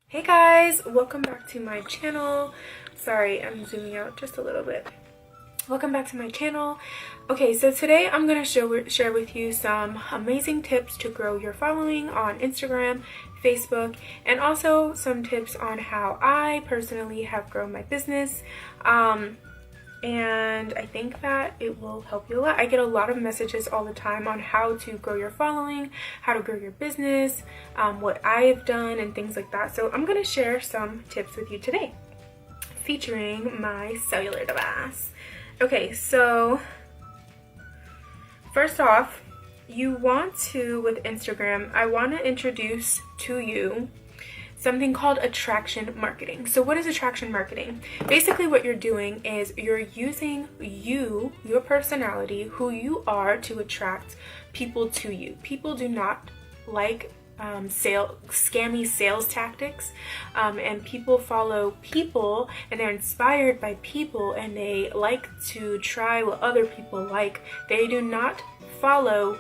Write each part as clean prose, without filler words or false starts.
Hey guys, welcome back to my channel. Sorry, I'm zooming out just a little bit. Welcome back to my channel. Okay, so today I'm going to share with you some amazing tips to grow your following on Instagram, Facebook, and also some tips on how I personally have grown my business. And I think that it will help you a lot. I get a lot of messages all the time on how to grow your following, how to grow your business, what I've done and things like that. So I'm going to share some tips with you today featuring my cellular device. Okay, so first off, you want to, with Instagram, I want to introduce to you something called attraction marketing. So what is attraction marketing? Basically what you're doing is you're using your personality, who you are, to attract people to you. People do not like scammy sales tactics, and people follow people and they're inspired by people and they like to try what other people like. They do not follow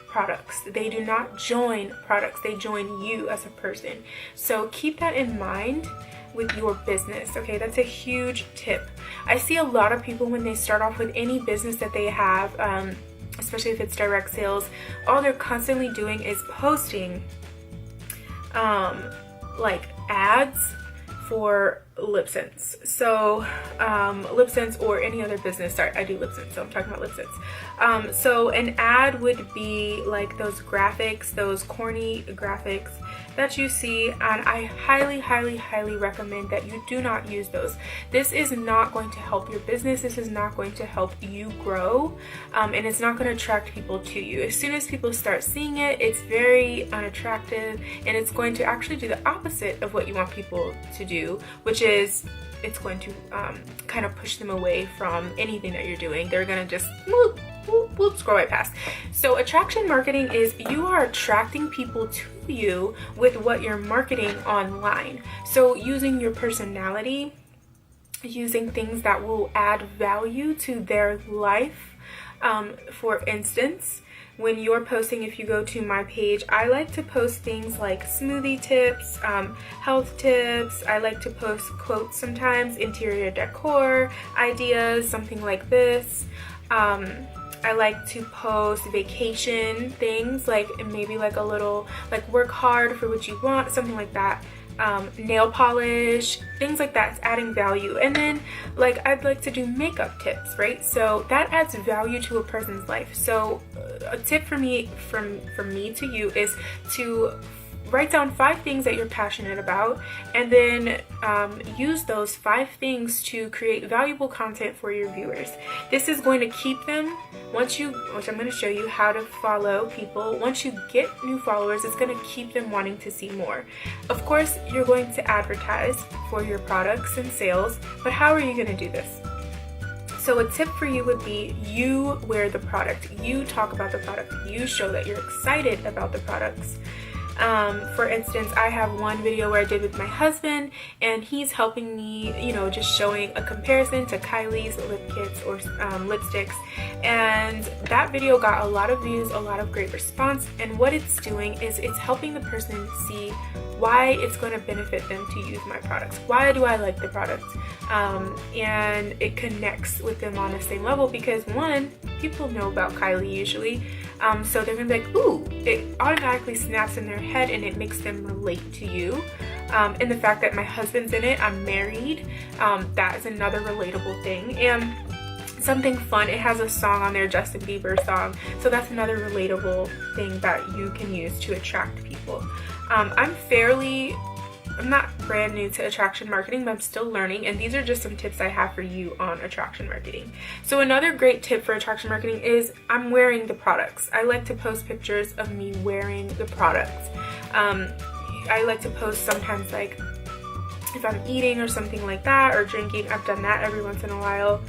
products. They do not join products. They join you as a person. So keep that in mind with your business. Okay, that's a huge tip. I see a lot of people when they start off with any business that they have, especially if it's direct sales, all they're constantly doing is posting like ads for LIPSENSE. So LIPSENSE or any other business. Sorry, I do LIPSENSE, so I'm talking about LIPSENSE. So an ad would be like those graphics, those corny graphics that you see, and I highly recommend that you do not use those. This is not going to help your business. This is not going to help you grow, and it's not going to attract people to you. As soon as people start seeing it, it's very unattractive, and it's going to actually do the opposite of what you want people to do, which is it's going to kind of push them away from anything that you're doing. They're going to just scroll right past. So attraction marketing is you are attracting people to you with what you're marketing online. So using your personality, using things that will add value to their life. For instance, when you're posting, if you go to my page, I like to post things like smoothie tips, health tips. I like to post quotes sometimes, interior decor ideas, something like this. I like to post vacation things, like maybe like a little, like work hard for what you want, something like that. Nail polish, things like that. It's adding value. And then like I'd like to do makeup tips, right? So that adds value to a person's life. So a tip for me, from me to you, is to write down 5 things that you're passionate about, and then use those 5 things to create valuable content for your viewers. This is going to keep them, which I'm going to show you how to follow people. Once you get new followers, it's going to keep them wanting to see more. Of course, you're going to advertise for your products and sales, but how are you going to do this? So a tip for you would be you wear the product, you talk about the product, you show that you're excited about the products. For instance, I have one video where I did with my husband, and he's helping me, just showing a comparison to Kylie's lip kits or lipsticks, and that video got a lot of views, a lot of great response, and what it's doing is it's helping the person see why it's going to benefit them to use my products. Why do I like the product? And it connects with them on the same level because, one, people know about Kylie usually, so they're gonna be like, ooh, it automatically snaps in their head and it makes them relate to you. And the fact that my husband's in it, I'm married, that is another relatable thing. And something fun, it has a song on there, Justin Bieber song, so that's another relatable thing that you can use to attract people. I'm not brand new to attraction marketing, but I'm still learning, and these are just some tips I have for you on attraction marketing. So another great tip for attraction marketing is I'm wearing the products. I like to post pictures of me wearing the products. I like to post sometimes like if I'm eating or something like that, or drinking. I've done that every once in a while.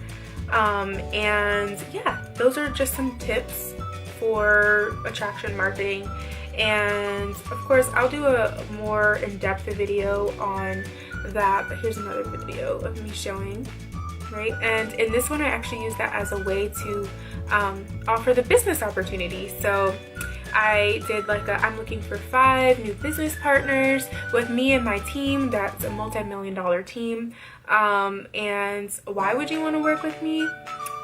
And yeah, those are just some tips for attraction marketing. And of course I'll do a more in-depth video on that, but here's another video of me showing, right? And in this one I actually use that as a way to offer the business opportunity. So I did like a I'm looking for 5 new business partners with me and my team. That's a multi-million-dollar team. And why would you want to work with me?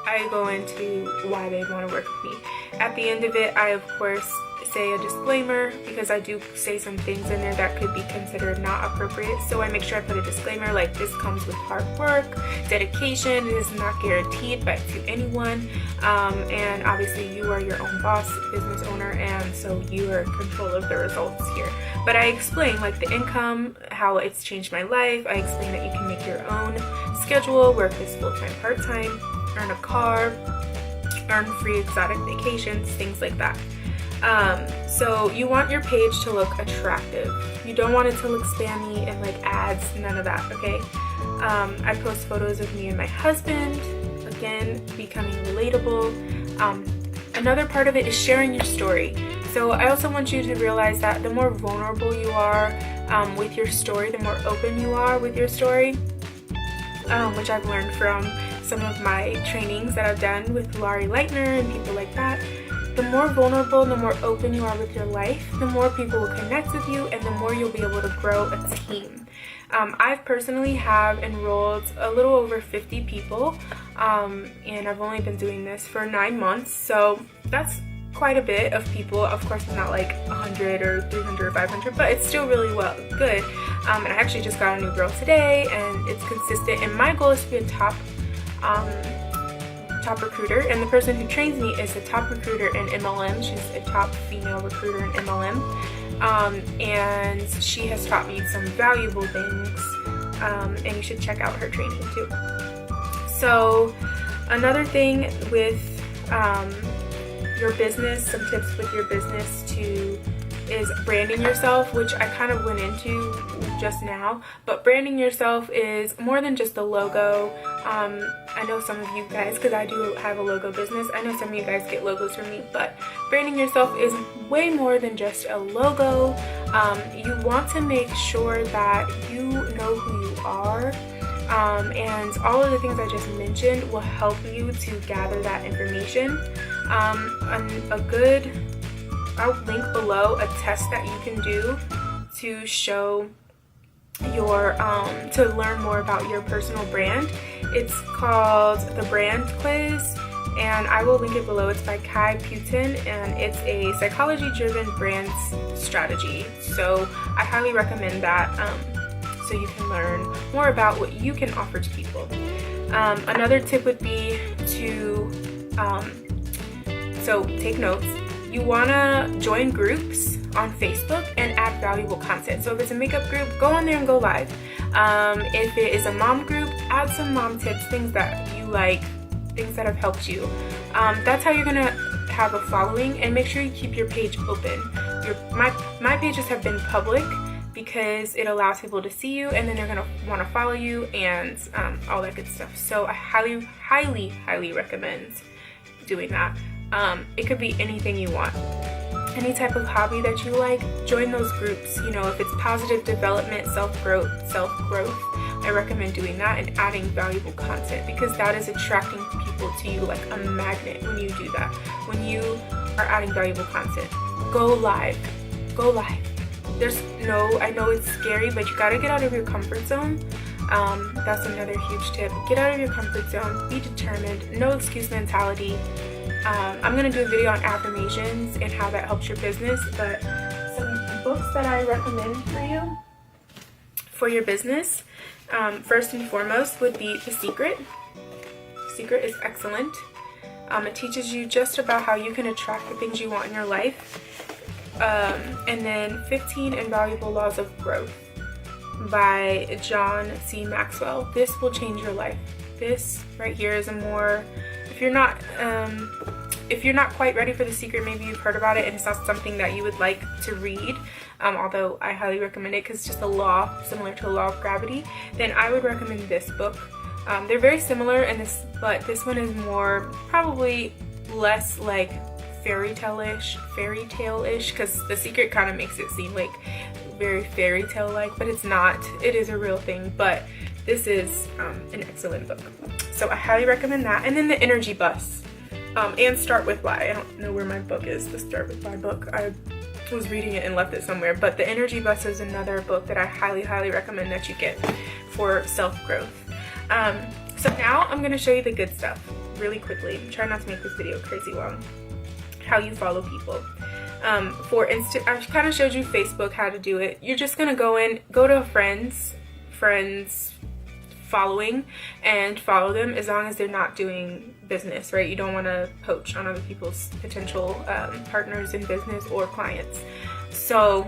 I go into why they'd want to work with me. At the end of it, I of course say a disclaimer, because I do say some things in there that could be considered not appropriate. So I make sure I put a disclaimer like this comes with hard work, dedication. It is not guaranteed by to anyone. And obviously you are your own boss, business owner, and so you are in control of the results here. But I explain like the income, how it's changed my life. I explain that you can make your own schedule, work this full-time, part-time, earn a car, earn free exotic vacations, things like that. So you want your page to look attractive. You don't want it to look spammy and like ads, none of that, okay? I post photos of me and my husband, again, becoming relatable. Another part of it is sharing your story. So I also want you to realize that the more vulnerable you are with your story, the more open you are with your story, which I've learned from some of my trainings that I've done with Eyeliner and people like that. The more vulnerable, the more open you are with your life, the more people will connect with you, and the more you'll be able to grow a team. I've personally have enrolled a little over 50 people, and I've only been doing this for 9 months, so that's quite a bit of people. Of course, it's not like 100 or 300 or 500, but it's still really good. And I actually just got a new girl today, and it's consistent, and my goal is to be a top recruiter, and the person who trains me is a top recruiter in MLM. She's a top female recruiter in MLM, and she has taught me some valuable things, and you should check out her training too. So another thing with your business, some tips with your business too, is branding yourself, which I kind of went into just now. But branding yourself is more than just a logo. I know some of you guys, because I do have a logo business, I know some of you guys get logos from me, but branding yourself is way more than just a logo. You want to make sure that you know who you are, and all of the things I just mentioned will help you to gather that information. I'll link below a test that you can do to show your to learn more about your personal brand. It's called the Brand Quiz, and I will link it below. It's by Kai Putin, and it's a psychology-driven brand strategy. So I highly recommend that, so you can learn more about what you can offer to people. Another tip would be to so take notes. You want to join groups on Facebook and add valuable content. So if it's a makeup group, go on there and go live. If it is a mom group, add some mom tips, things that you like, things that have helped you. That's how you're going to have a following, and make sure you keep your page open. My pages have been public because it allows people to see you, and then they're going to want to follow you and all that good stuff. So I highly recommend doing that. It could be anything you want. Any type of hobby that you like, join those groups. You know, if it's positive development, self-growth, I recommend doing that and adding valuable content, because that is attracting people to you like a magnet when you do that. When you are adding valuable content, go live. I know it's scary, but you gotta get out of your comfort zone. That's another huge tip. Get out of your comfort zone, be determined, no excuse mentality. I'm going to do a video on affirmations and how that helps your business, but some books that I recommend for you for your business, first and foremost would be The Secret. The Secret is excellent. It teaches you just about how you can attract the things you want in your life. And then 15 Invaluable Laws of Growth by John C. Maxwell. This will change your life. This right here is a more, if you're not quite ready for The Secret, maybe you've heard about it and it's not something that you would like to read, although I highly recommend it because it's just a law similar to a law of gravity, then I would recommend this book. They're very similar in this, but this one is more, probably less like fairy tale-ish, because The Secret kind of makes it seem like very fairy tale like, but it's not. It is a real thing, but this is an excellent book. So I highly recommend that. And then The Energy Bus. and Start With Why. I don't know where my book is, the Start With Why book. I was reading it and left it somewhere, but the Energy Bus is another book that I highly recommend that you get for self-growth. So now I'm going to show you the good stuff really quickly. Try not to make this video crazy long. How you follow people. For instance, I kind of showed you Facebook how to do it. You're just going to go to a friends following and follow them as long as they're not doing business, right? You don't want to poach on other people's potential partners in business or clients. So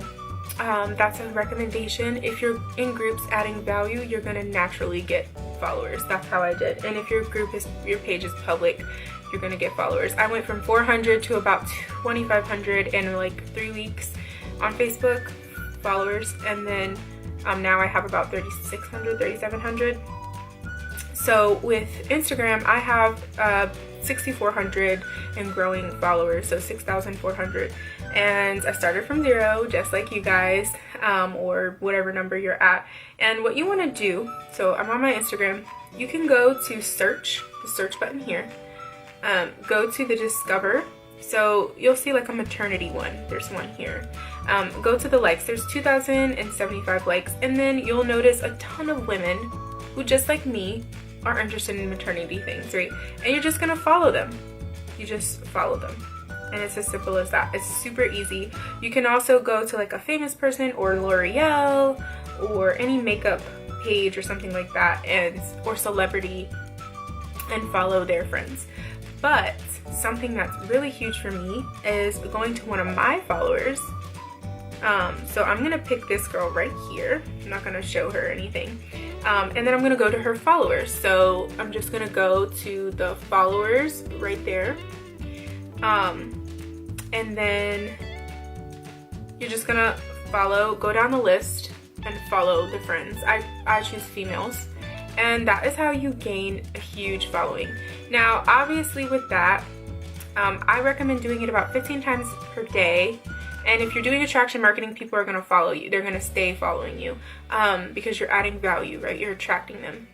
that's a recommendation. If you're in groups adding value, you're going to naturally get followers. That's how I did. And if your page is public, you're going to get followers. I went from 400 to about 2,500 in like 3 weeks on Facebook followers, and then now I have about 3,600, 3,700. So with Instagram, I have 6,400 and growing followers, so 6,400. And I started from 0, just like you guys, or whatever number you're at. And what you want to do, so I'm on my Instagram, you can go to search, the search button here, go to the discover. So you'll see like a maternity one, there's one here. Go to the likes, there's 2,075 likes, and then you'll notice a ton of women who, just like me, are interested in maternity things, right? And you're just gonna follow them. You just follow them. And it's as simple as that. It's super easy. You can also go to like a famous person or L'Oreal or any makeup page or something like that, or celebrity, and follow their friends. But something that's really huge for me is going to one of my followers. So I'm gonna pick this girl right here. I'm not gonna show her anything. And then I'm gonna go to her followers. So I'm just gonna go to the followers right there. And then you're just gonna go down the list and follow the friends. I choose females. And that is how you gain a huge following. Now, obviously with that, I recommend doing it about 15 times per day. And if you're doing attraction marketing, people are going to follow you. They're going to stay following you because you're adding value, right? You're attracting them.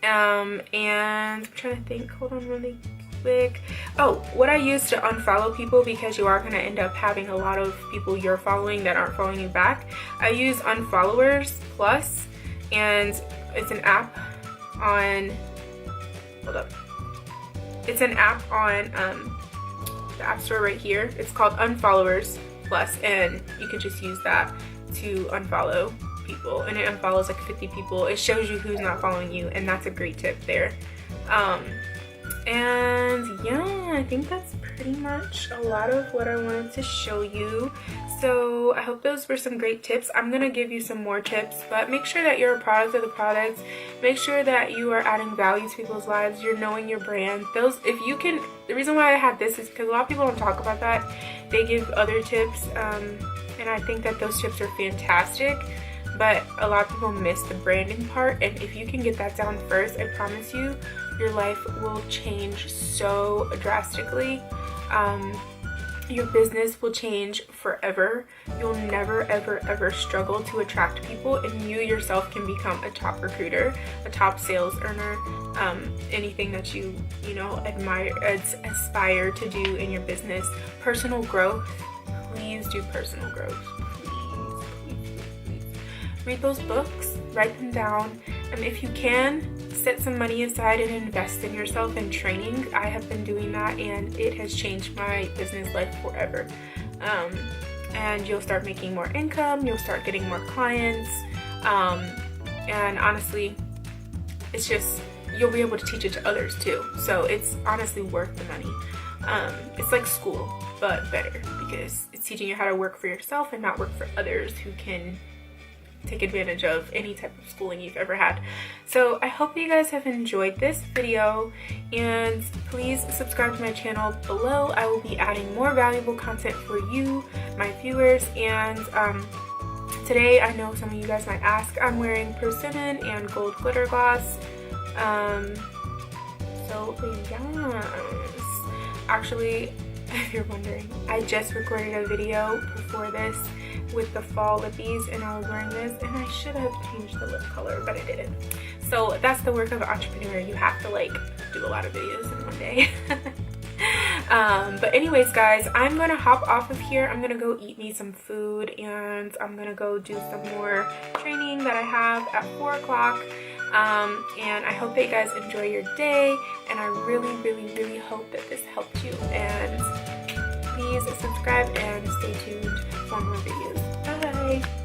And I'm trying to think. Hold on really quick. Oh, what I use to unfollow people, because you are going to end up having a lot of people you're following that aren't following you back. I use Unfollowers Plus, and it's an app on, hold up. It's an app on the App Store right here. It's called Unfollowers Plus, and you can just use that to unfollow people, and it unfollows like 50 people. It shows you who's not following you, and that's a great tip there. And yeah, I think that's pretty much a lot of what I wanted to show you. So I hope those were some great tips. I'm gonna give you some more tips, but make sure that you're a product of the products. Make sure that you are adding value to people's lives. You're knowing your brand. If you can, the reason why I have this is because a lot of people don't talk about that. They give other tips, and I think that those tips are fantastic, but a lot of people miss the branding part. And if you can get that down first, I promise you, your life will change so drastically. Your business will change forever. You'll never ever struggle to attract people, and you yourself can become a top recruiter, a top sales earner, anything that you admire, aspire to do in your business. Personal growth, please do personal growth. Please. Read those books, write them down, and if you can, set some money aside and invest in yourself in training. I have been doing that, and it has changed my business life forever. And you'll start making more income, you'll start getting more clients, and honestly, it's just, you'll be able to teach it to others too. So it's honestly worth the money. It's like school, but better, because it's teaching you how to work for yourself and not work for others who can take advantage of any type of schooling you've ever had. So I hope you guys have enjoyed this video, and please subscribe to my channel below. I will be adding more valuable content for you, my viewers. And today, I know some of you guys might ask, I'm wearing persimmon and gold glitter gloss. So yes, actually, if you're wondering, I just recorded a video before this with the fall lippies, and I was wearing this, and I should have changed the lip color, but I didn't. So that's the work of an entrepreneur. You have to like do a lot of videos in one day. But anyways, guys, I'm gonna hop off of here. I'm gonna go eat me some food, and I'm gonna go do some more training that I have at 4 o'clock. And I hope that you guys enjoy your day, and I really hope that this helped you. And please subscribe and stay tuned for more videos. Bye!